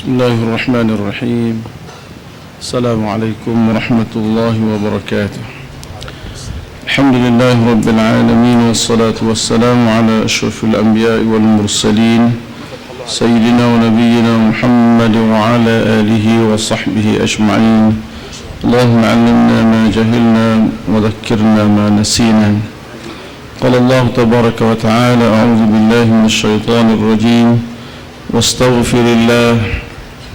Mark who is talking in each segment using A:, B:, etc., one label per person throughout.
A: بسم الله الرحمن الرحيم. السلام عليكم ورحمة الله وبركاته. الحمد لله رب العالمين، والصلاة والسلام على أشرف الأنبياء والمرسلين سيدنا ونبينا محمد وعلى آله وصحبه أجمعين. اللهم علمنا ما جهلنا وذكرنا ما نسينا. قال الله تبارك وتعالى: أعوذ بالله من الشيطان الرجيم، واستغفر الله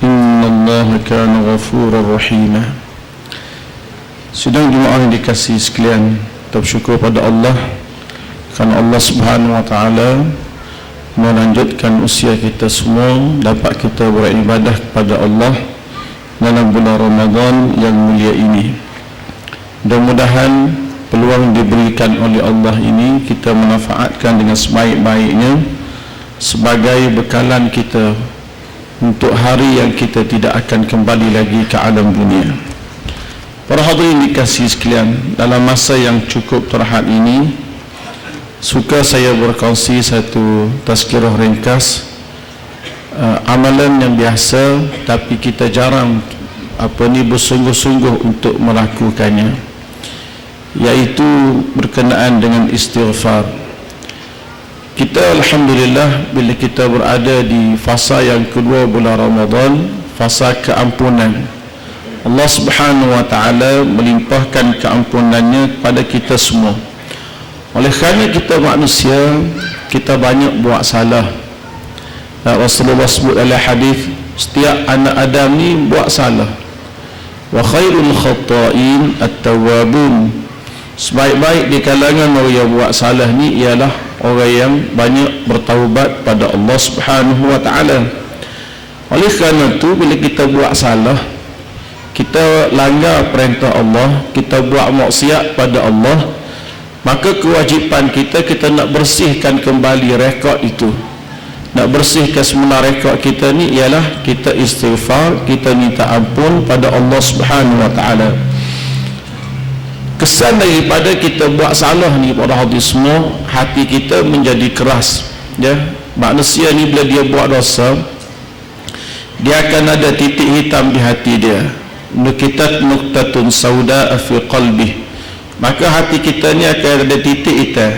A: inna Allah kana ghafurar rahima. Sidang jemaah yang dikasihi sekalian, kita bersyukur pada Allah kerana Allah Subhanahu wa taala melanjutkan usia kita semua dapat kita beribadah kepada Allah dalam bulan Ramadan yang mulia ini. Mudah-mudahan peluang diberikan oleh Allah ini kita manfaatkan dengan sebaik-baiknya sebagai bekalan kita untuk hari yang kita tidak akan kembali lagi ke alam dunia. Para hadirin dikasihi sekalian, dalam masa yang cukup terhad ini, suka saya berkongsi satu tazkirah ringkas, amalan yang biasa tapi kita jarang bersungguh-sungguh untuk melakukannya, iaitu berkenaan dengan istighfar. Kita alhamdulillah bila kita berada di fasa yang kedua bulan Ramadan, fasa keampunan. Allah Subhanahu wa taala melimpahkan keampunannya kepada kita semua. Oleh kerana kita manusia, kita banyak buat salah. Rasulullah sebut dalam hadis, setiap anak Adam ni buat salah. Wa khairul khata'in at-tawwabun. Sebaik-baik di kalangan orang yang buat salah ni ialah orang yang banyak bertaubat pada Allah Subhanahu wa taala. Oleh kerana itu, bila kita buat salah, kita langgar perintah Allah, kita buat maksiat pada Allah, maka kewajipan kita nak bersihkan kembali rekod itu. Nak bersihkan semula rekod kita ni ialah kita istighfar, kita minta ampun pada Allah Subhanahu wa taala. Kesan daripada kita buat salah ni pada hati semua, hati kita menjadi keras, ya. Manusia ni bila dia buat dosa, dia akan ada titik hitam di hati dia, nuktatun sauda fi qalbi. Maka hati kita ni akan ada titik hitam.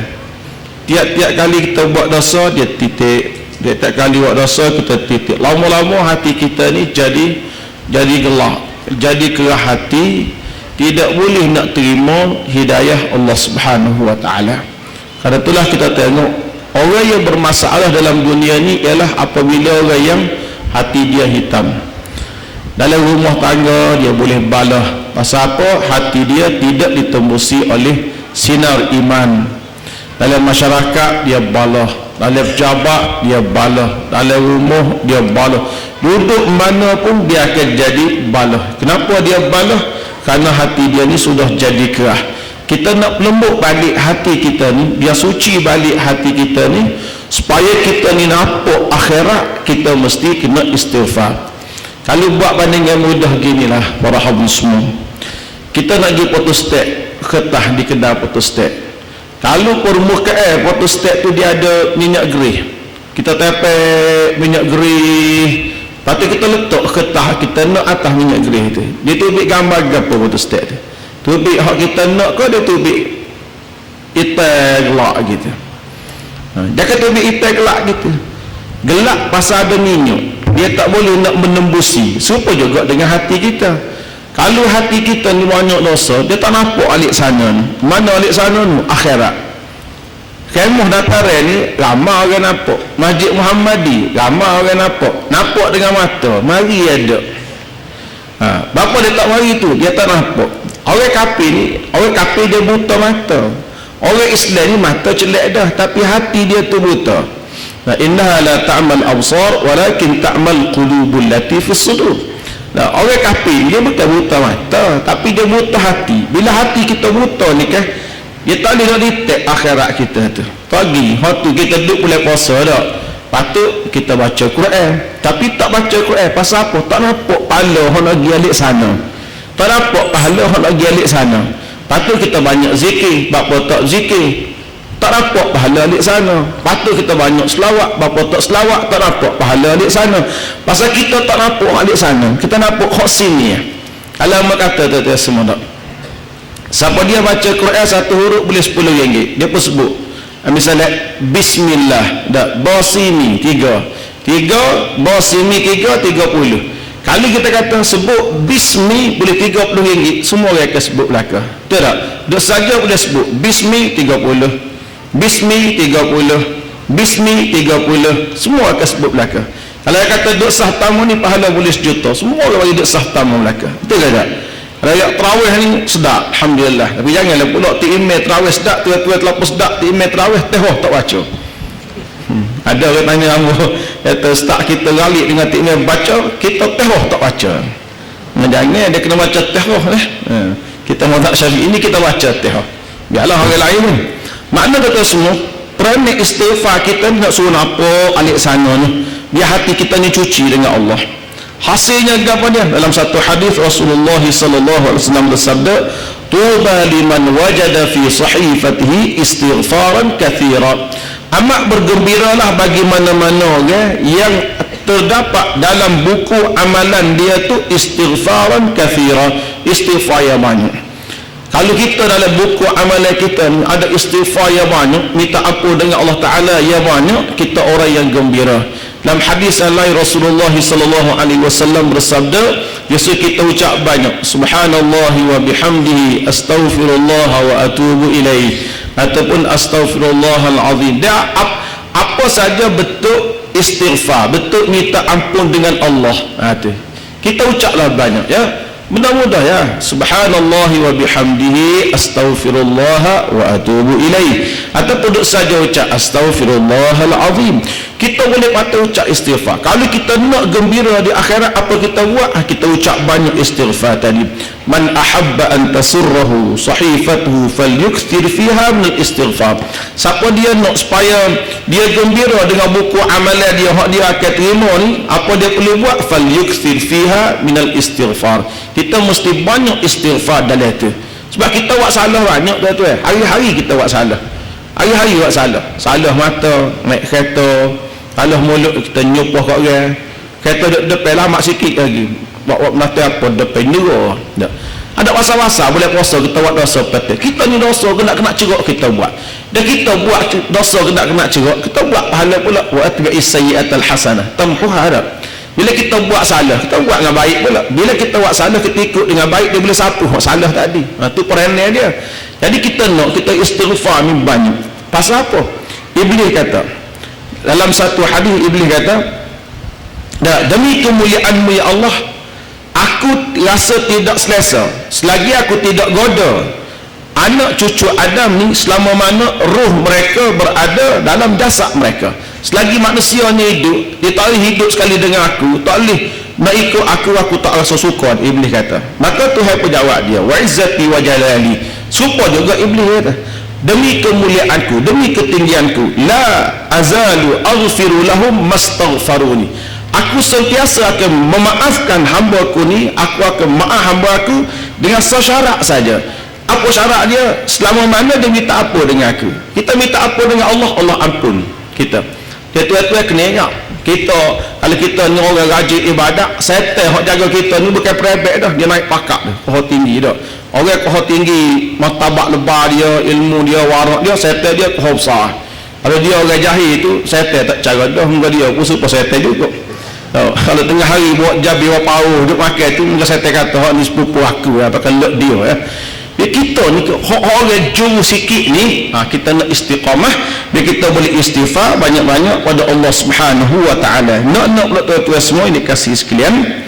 A: Tiap-tiap kali kita buat dosa, dia titik. Tiap kali buat dosa, kita titik. Lama-lama hati kita ni jadi gelap, jadi kerah hati, tidak boleh nak terima hidayah Allah Subhanahu wa taala. Karena itulah kita tengok orang yang bermasalah dalam dunia ni ialah apabila orang yang hati dia hitam. Dalam rumah tangga dia boleh balah, pasal apa? Hati dia tidak ditembusi oleh sinar iman. Dalam masyarakat dia balah, dalam pejabat dia balah, dalam rumah dia balah, duduk mana pun dia akan jadi balah. Kenapa dia balah? Kerana hati dia ni sudah jadi kerah. Kita nak lembut balik hati kita ni, biar suci balik hati kita ni, supaya kita ni nampak akhirat, kita mesti kena istighfar. Kalau buat bandingan mudah ginilah para hadirin semua, kita nak pergi photostat ketah di kedai photostat. Kalau permukaan photostat tu dia ada minyak gerih, kita tepek minyak gerih, lepas tu kita letak ketah kita nak atas minyak gerih tu, dia tubik gambar apa photostat tu, tubik hak kita nak ke dia tubik hitam gelap gitu. Dia kata tubik hitam gelap gitu, gelap pasal ada minyak, dia tak boleh nak menembusi. Serupa juga dengan hati kita. Kalau hati kita ni banyak dosa, dia tak nampak alik sana ni. Mana alik sana ni? Akhirat. Kemah dataran ni ramai orang nampak, Masjid Muhammadi ramai orang nampak dengan mata, mari ada. Bapa dia tak mari tu, dia tak nampak. Orang kafir ni, orang kafir dia buta mata. Orang Islam ni mata celak dah, tapi hati dia tu buta. Innaha la ta'mal absar walakin ta'mal qulubul lati fis sudur. Orang kafir dia bukan buta mata, tapi dia buta hati. Bila hati kita buta ni kan, dia tak boleh nak detect akhirat kita tu. Pagi waktu kita duduk boleh puasa dah, patut kita baca Quran, tapi tak baca Quran pasal apa? Tak nampak pahala hang lagi alik sana, tak nampak pahala hang lagi alik sana. Patut kita banyak zikir, bapa tak zikir, tak dapat pahala alik sana. Patut kita banyak selawat, bapa tak selawat tak dapat pahala alik sana. Pasal kita tak dapat alik sana, kita dapat hak sini. Alamak kata tuan-tuan semua tak. Siapa dia baca Quran satu huruf boleh RM10. Dia pun sebut. Misalnya bismillah, dak basimi 3, basimi 30. Kalau kita kata sebut bismi boleh RM30, semua orang akan sebut belaka. Betul tak? Duk saja boleh sebut bismi 30. Bismi 30, Bismi 30, semua akan sebut belaka. Kalau dia kata duk sah tamu ni pahala boleh 1 juta, semua orang bagi duk sah tamu belaka. Betul ke tak? Raya terawih ni sedap, alhamdulillah. Tapi janganlah pula ti email terawih sedap, tua-tua terlalu sedap, ti email terawih tehoh tak baca. Ada orang tanya kamu, kata start kita ralik dengan ti email baca, kita tehoh tak baca. Jangan dia kena baca tehoh Kita mau tak syari ini kita baca tehoh. Biarlah orang lain ni. Makna kata semua pernik istighfar kita nak suruh apa alik sana ni, biar hati kita ni cuci dengan Allah. Hasilnya apa dia? Dalam satu hadis Rasulullah sallallahu alaihi wasallam bersabda, tuba liman wajada fi sahifatihi istighfaran katsira. Amat bergembiralah bagi mana-mana orang yang terdapat dalam buku amalan dia tu istighfaran katsira, istighfar yang banyak. Kalau kita dalam buku amalan kita ni ada istighfar yang banyak, minta ampun dengan Allah Ta'ala yang banyak, kita orang yang gembira. Dalam hadis yang lain Rasulullah sallallahu alaihi wasallam bersabda, biasa kita ucap banyak subhanallah wa bihamdihi astaghfirullah wa atubu ilaih, ataupun astaghfirullahal azim. Dia apa saja bentuk istighfar, bentuk minta ampun dengan Allah. Kita ucaplah banyak ya. Mudah-mudah ya, subhanallah wa bihamdihi astaghfirullah wa atubu ilaih, ataupun duduk saja ucap astaghfirullahal azim. Kita boleh patut ucap istighfar. Kalau kita nak gembira di akhirat, apa kita buat? Kita ucap banyak istighfar tadi. Man ahabba an tasurrahu sahifatuhu falyukthir fiha min istighfar. Siapa dia nak supaya dia gembira dengan buku amalan dia hak dia akan terima ni, apa dia perlu buat? Falyukthir fiha min istighfar. Kita mesti banyak istighfar dalam itu. Sebab kita buat salah banyak tuan-tuan. Hari-hari kita buat salah. Hari-hari buat salah. Salah mata, naik kereta, salah mulut, kita nyumpah kat orang. Kereta depan lama sikit lagi. Buat mata apa depan nerah. Ada masa-masa boleh puasa kita buat dosa betul. Kita ni dosa kena cerak kita buat. Dan kita buat dosa kena cerak, kita buat pahala pula. Wa atbi'is sayyi'atal hasanah tamhuha. Bila kita buat salah, kita buat dengan baik pula. Bila kita buat salah, kita ikut dengan baik, dia boleh sapu salah tadi. Itu perangai dia. Jadi kita nak, kita istighfar ni banyak. Pasal apa? Iblis kata, dalam satu hadis Iblis kata, demi kemuliaan-Mu ya Allah, aku rasa tidak selesa selagi aku tidak goda anak cucu Adam ni selama mana roh mereka berada dalam jasad mereka. Selagi manusianya hidup, dia tak boleh hidup sekali dengan aku, tak boleh nak ikut aku tak rasa suka. Iblis kata. Maka Tuhan pun jawab dia, wa izzati wa jalali. Supa juga Iblis kata, demi kemuliaanku, demi ketinggianku, la azalu aghfiru lahum mastaghfaruni. Aku sentiasa akan memaafkan hamba-Ku ni, aku akan maaf hamba aku dengan syarat saja. Apa syarat dia? Selama mana dia minta apa dengan aku. Kita minta apa dengan Allah, Allah ampun kita. Dia tuan-tuan kena ingat, kita kalau kita ni orang rajin ibadat, setan hok jaga kita ni bukan private dah, dia naik pakak dah, pohon tinggi dah. Orang pohon tinggi, martabat lebar dia, ilmu dia, warak dia, setan dia pohon besar. Kalau dia orang jahil tu, setan tak cara dah, muka dia pun supaya setan juga. Kalau tengah hari buat jabi wapau duk makan tu, muka setan kata hok ni sepupu aku ya, pakai lek dia ya. Ya kita ni orang juru sikit ni, kita nak istiqamah, biar kita boleh istighfar banyak-banyak pada Allah Subhanahu wa taala. Nak pula tuan-tuan semua ini kasih sekalian,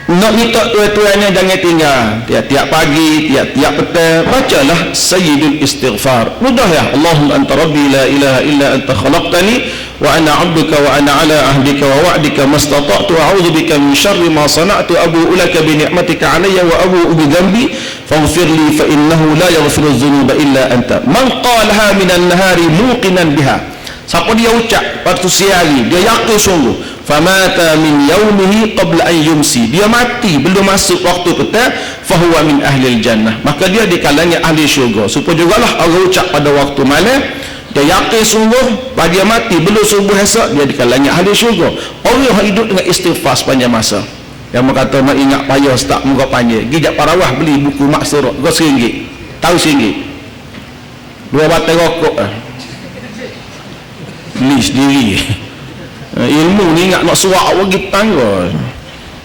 A: nak minta tuan-tuannya jangan tinggal tiap-tiap pagi, tiap-tiap petang bacalah sayyidul istighfar. Mudah ya. Allahumma anta rabbi la ilaha illa anta khalaqtani wa ana 'abduka wa ana 'ala ahdika wa wa'dika mastata'tu a'udzu bika min syarri ma sana'tu abu'u laka bi ni'matika 'alayya wa abu'u bi dhanbi faghfir li fa innahu la yaghfiru dhunuba illa anta. Man qalaha minan nahari muqinan biha. Siapa dia ucap waktu siang hari, dia yakin sungguh, famata min yaumihi qabla an yumsi, dia mati belum masuk waktu petang, fahuwa min ahli jannah, maka dia di kalangan ahli syurga. Supaya jugalah orang ucap pada waktu malam, dia yakin sungguh pada dia mati belum subuh esok, dia di kalangan ahli syurga. Orang yang hidup dengan istighfar sepanjang masa, yang berkata nak ingat payah start muka panjang, gijak parawah beli buku mak surat kau RM1, tahu RM1 2 batai rokok beli sendiri. Ilmu ni ingat nak surat awak pergi tangga,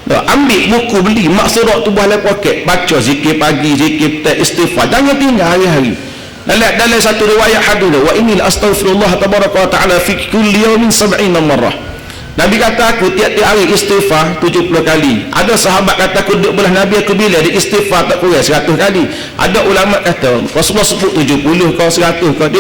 A: ambil buku beli mak surat tu buah poket, baca zikir pagi, zikir petang, istighfar, jangan tinggal hari-hari. Dalam satu riwayat hadis, wa inni astaghfirullah tabaraka wa taala fi kulli yawmin 70 marrah. Nabi kata aku tiap-tiap hari istighfar 70 kali. Ada sahabat kata aku duduk belah Nabi, aku bila dia istighfar tak kurang 100 kali. Ada ulama kata Rasulullah sebut 70 kau 100 kau, dia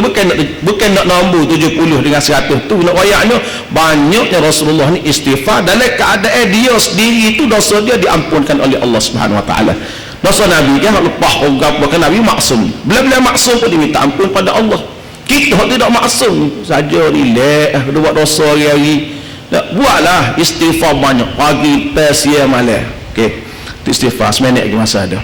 A: bukan nak nombor 70 dengan 100 tu, nak ayatnya banyaknya Rasulullah ni istighfar dalam keadaan dia sendiri itu dosa dia diampunkan oleh Allah Subhanahu wa taala. Dosa Nabi kan lepas orang bukan Nabi maksum, bila-bila maksum pun diminta ampun pada Allah. Kita tidak maksum saja relax buat dosa hari-hari. Buatlah istighfar banyak pagi, siang, malam. Okey, istighfar seminit lagi masa ada.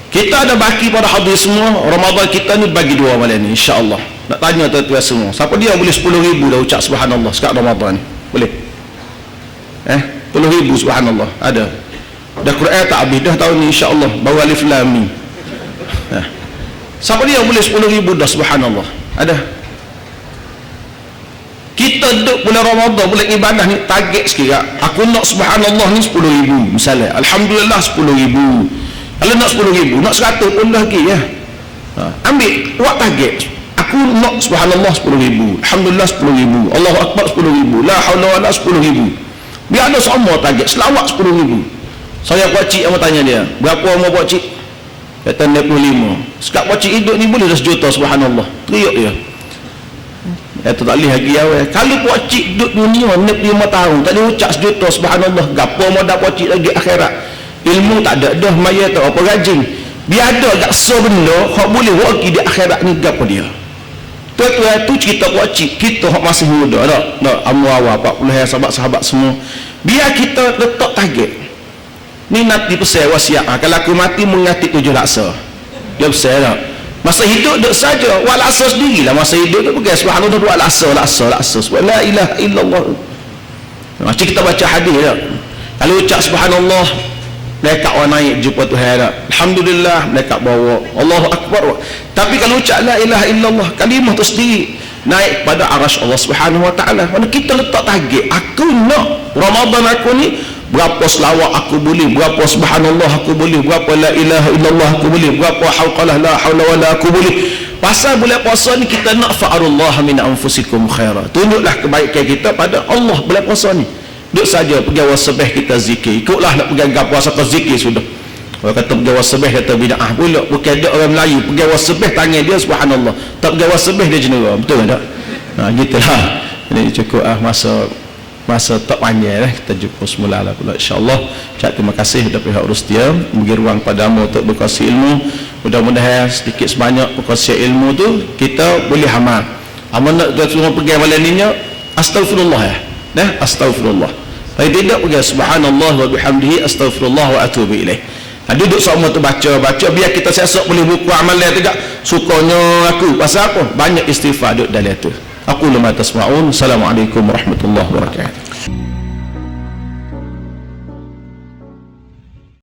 A: Kita ada baki pada hadis semua. Ramadan kita ni bagi 2 malam ni, insya-Allah. Nak tanya tuan-tuan semua, siapa dia boleh 10,000 dah ucap subhanallah sekat Ramadan ni? Boleh? 10,000 subhanallah ada. Dah Quran tak habis dah tahun ni, insya-Allah, baru alif lam mim. Siapa dia boleh 10,000 dah subhanallah? Ada? Kita duduk bulan Ramadan, bulan ibadah ni target sikit, aku nak subhanallah ni 10,000 misalnya, alhamdulillah 10,000. Kalau nak 10,000, nak 100 pun dah lagi ya. Ambil buat target, aku nak subhanallah 10,000, alhamdulillah 10,000, Allahu akbar 10,000, la haula wala 10,000. Biar ada semua target, selawat 10,000. Saya buat cik, apa tanya dia, berapa umur buat cik? Kata 65. Sekat buat cik hidup ni boleh dah 1 juta subhanallah. Teriak dia. Itu tak boleh lagi awal. Kalau buat cik duduk dunia 65 tahun tak boleh ucap 1 juta subhanallah, gapo mau dah buat cik lagi akhirat. Ilmu tak ada dah, maya tak apa rajin. Biar ada agak so benda hak boleh waki di akhirat ni, gapo dia. Tuan-tuan tu cerita buat cik kita hak masih muda tak awal 40 sahabat-sahabat semua. Biar kita letak target ni, nanti pesan wasiat, kalau aku mati mengati 7 laksa. Dia pesan tak? Masa hidup duk saja wal asar sendirilah, masa hidup duk pergi subhanallah duk laksa sebab la ilaha illallah. Macam kita baca hadis tak, kalau ucap subhanallah malaikat orang naik jumpa Tuhan tak, alhamdulillah malaikat bawa, Allahu akbar. Tapi kalau ucap la ilaha illallah, kalimah tu sendiri naik pada arasy Allah Subhanahu wa taala. Mana kita letak target, aku nak Ramadan aku ni berapa selawat aku boleh, berapa subhanallah aku boleh, berapa la ilaha illallah aku boleh, berapa hauqalah la haula wala aku boleh. Pasal bulan puasa ni kita nak fa'arullah min anfusikum khaira, tunjuklah kebaikan kita pada Allah bulan puasa ni. Duduk saja pergi awal sebeh kita zikir, ikutlah nak pergi anggap puasa ke zikir sudah. Orang kata pergi awal sebeh kata bid'ah pula, bukan ada orang Melayu pergi awal sebeh tangan dia subhanallah, tak pergi awal sebeh dia jenera, betul tak? Gitulah. Jadi cukup masa tak panjang kita jumpa semula lah pula insya-Allah. Terima kasih kepada pihak Rustia bagi ruang padamu untuk berkongsi ilmu. Mudah-mudahan sedikit sebanyak berkongsi ilmu tu kita boleh amal. Amal nak semua pergi malam ni astagfirullah ya. Astagfirullah. Kalau tidak pergi subhanallah wa bihamdihi astagfirullah wa atubu ilaih. Duduk semua tu baca biar kita siasat boleh buku amalan tidak sukanya aku pasal apa banyak istighfar duduk dalam tu. Aku lemah tasma'un. Assalamualaikum warahmatullahi wabarakatuh.